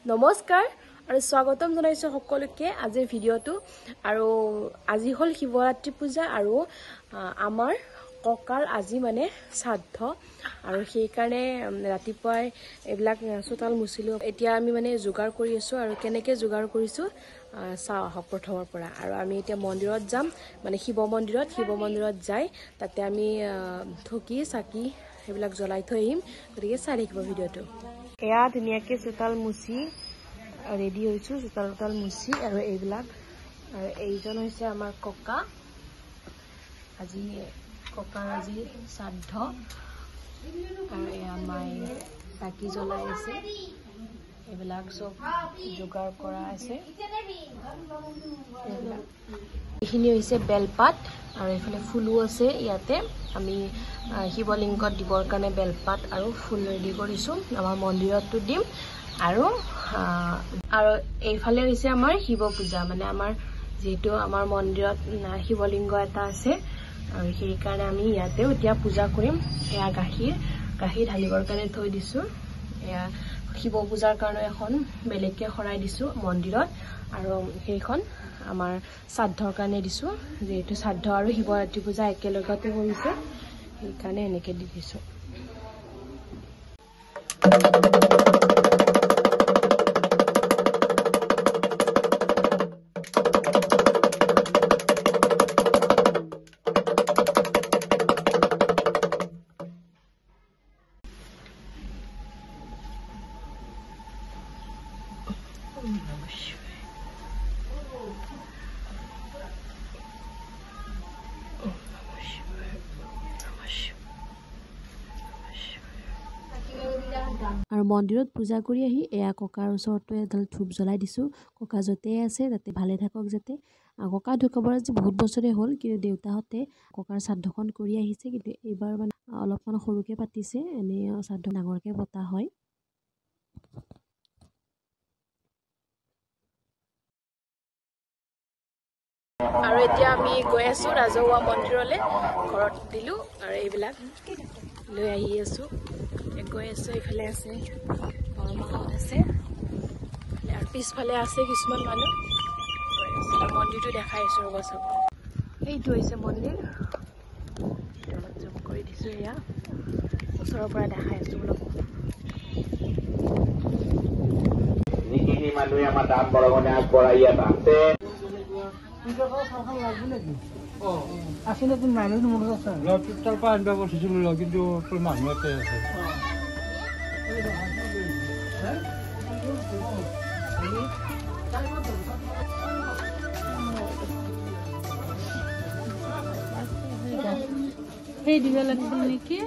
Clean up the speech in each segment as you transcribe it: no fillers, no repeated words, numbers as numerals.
নমস্কাৰ আৰু স্বাগতম জনাইছো সকলোকে আজিৰ ভিডিঅটো আৰু আজি হল শিৱৰাত্ৰি পূজা আৰু আমাৰ ককাৰ আজি মানে শ্ৰাদ্ধ আৰু সেই কাৰণে ৰাতিপুৱাই এবিলাক চোতাল মুছিলো এতিয়া আমি মানে যোগাৰ কৰি আছো আৰু কেনেকৈ যোগাৰ কৰিছো চাও প্ৰথমৰ পৰা আৰু আমি এতিয়া মন্দিৰত যাম মানে শিৱ মন্দিৰত যাই তাতে আমি ধকি চাকি এবিলাক জ্বলাই থৈ আহিম গতিকে চাই থাকিব ভিডিঅটো এয়া ধুনীয়াকৈ চোতাল মুছি ৰেডি হৈছো চোতাল মুছি আৰু এইবিলাক আৰু এইজন হৈছে আমাৰ ককা আজি ককাৰ আজি শ্ৰাদ্ধ আৰু এয়া মাই চাকি জ্বলাই আছে এইবিলাক সব যোগাৰ কৰা আছে এইখিনি হৈছে বেলপাত আৰু এইফালে ফুলো আছে ইয়াতে আমি শিৱলিংগত দিবৰ কাৰণে বেলপাত আৰু ফুল ৰেডি কৰিছো আমাৰ মন্দিৰতো দিম আৰু এইফালে হৈছে আমাৰ শিৱ পূজা মানে আমাৰ যেটো আমাৰ মন্দিৰত শিৱলিংগ এটা আছে আৰু সেই কাৰণে আমি ইয়াতে এতিয়া পূজা কৰিম এয়া গাখীৰ ঢালিবৰ কাৰণে থৈ দিছো এয়া শিৱ পূজাৰ কাৰণে এখন বেলেগকে খৰাই দিছো মন্দিৰত আৰু সেইখন আমাৰ শ্ৰাদ্ধৰ কাৰণে দিছো যেটো শ্ৰাদ্ধ আৰু শিৱৰাত্ৰি পূজা একেলগতে কৰিছে সেই কাৰণে এনেকে দি দিছো আৰু মন্দিৰত পূজা কৰি আহি এয়া ককাৰ ওচৰতে এডাল ধূপ জ্বলাই দিছো ককা যতে আছে তাতে ভালে থাকক যাতে ককা ঢুকাবৰ আজি বহুত বছৰে হ'ল কিন্তু দেউতাহঁতে ককাৰ শ্ৰাদ্ধখন কৰি আহিছে কিন্তু এইবাৰ মানে অলপমান সৰুকে পাতিছে এনে শ্ৰাদ্ধ ডাঙৰকে পতা হয় আৰু এতিয়া আমি গৈ আছো ৰাজহুৱা মন্দিৰলৈ ঘৰত দিলো আৰু এইবিলাক লৈ আহি আছো গৈ আছো এইফালে আছে মাহত আছে আৰু পিছফালে আছে কিছুমান মানুহ মন্দিৰটো দেখাই আছো ৰ'ব চাব এইটো হৈছে মন্দিৰ অলপ জুম কৰি দিছো এয়া ওচৰৰ পৰা দেখাই আছো অলপ যিখিনি মানুহে আমাৰ দান বৰঙণি আগবঢ়াই ইয়াত আছে আসলে তুমি মানুষ মনে আছে তার পা আনবা বসেছিল কিন্তু তোর মানুষ আছে সেই দিবা লাগবে নাকি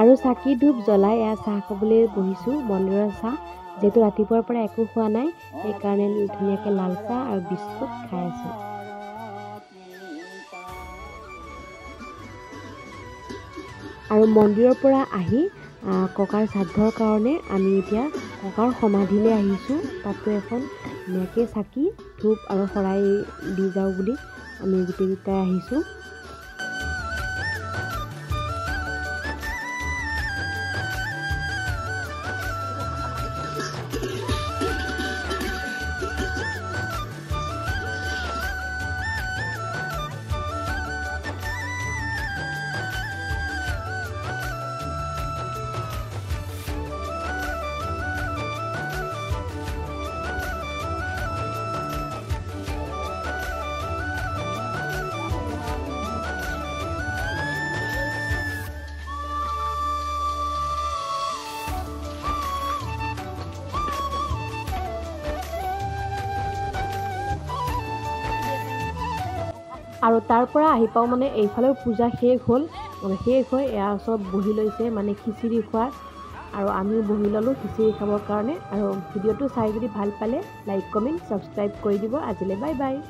আৰু চাকি ধূপ জ্বলাই এয়া চাহ খাবলৈ বহিছো মন্দিৰৰ চাহ যেটো ৰাতিপুৱাৰ পৰা একো খোৱা নাই সেইকাৰণে ধুনীয়াকৈ লাল চাহ আৰু বিস্কুট খাই আছো আৰু মন্দিৰৰ পৰা আহি ককাৰ শ্ৰাদ্ধৰ কাৰণে আমি এতিয়া ককাৰ সমাধিলৈ আহিছো তাতো এখন ধুনীয়াকৈ চাকি ধূপ আৰু শৰাই দি যাওঁ বুলি আমি গোটেইকেইটাই আহিছো আৰু তাৰ পৰা আহি পাও মানে এইফালেও পূজা শেষ হ'ল শেষ হৈ এয়া সব বহি লৈছে মানে খিচিৰি খোৱাৰ আৰু আমিও বহি ল'লোঁ খিচিৰি খাবৰ কাৰণে আৰু ভিডিঅ'টো চাই যদি ভাল পালে লাইক কমেণ্ট ছাবস্ক্ৰাইব কৰি দিব আজিলৈ বাই বাই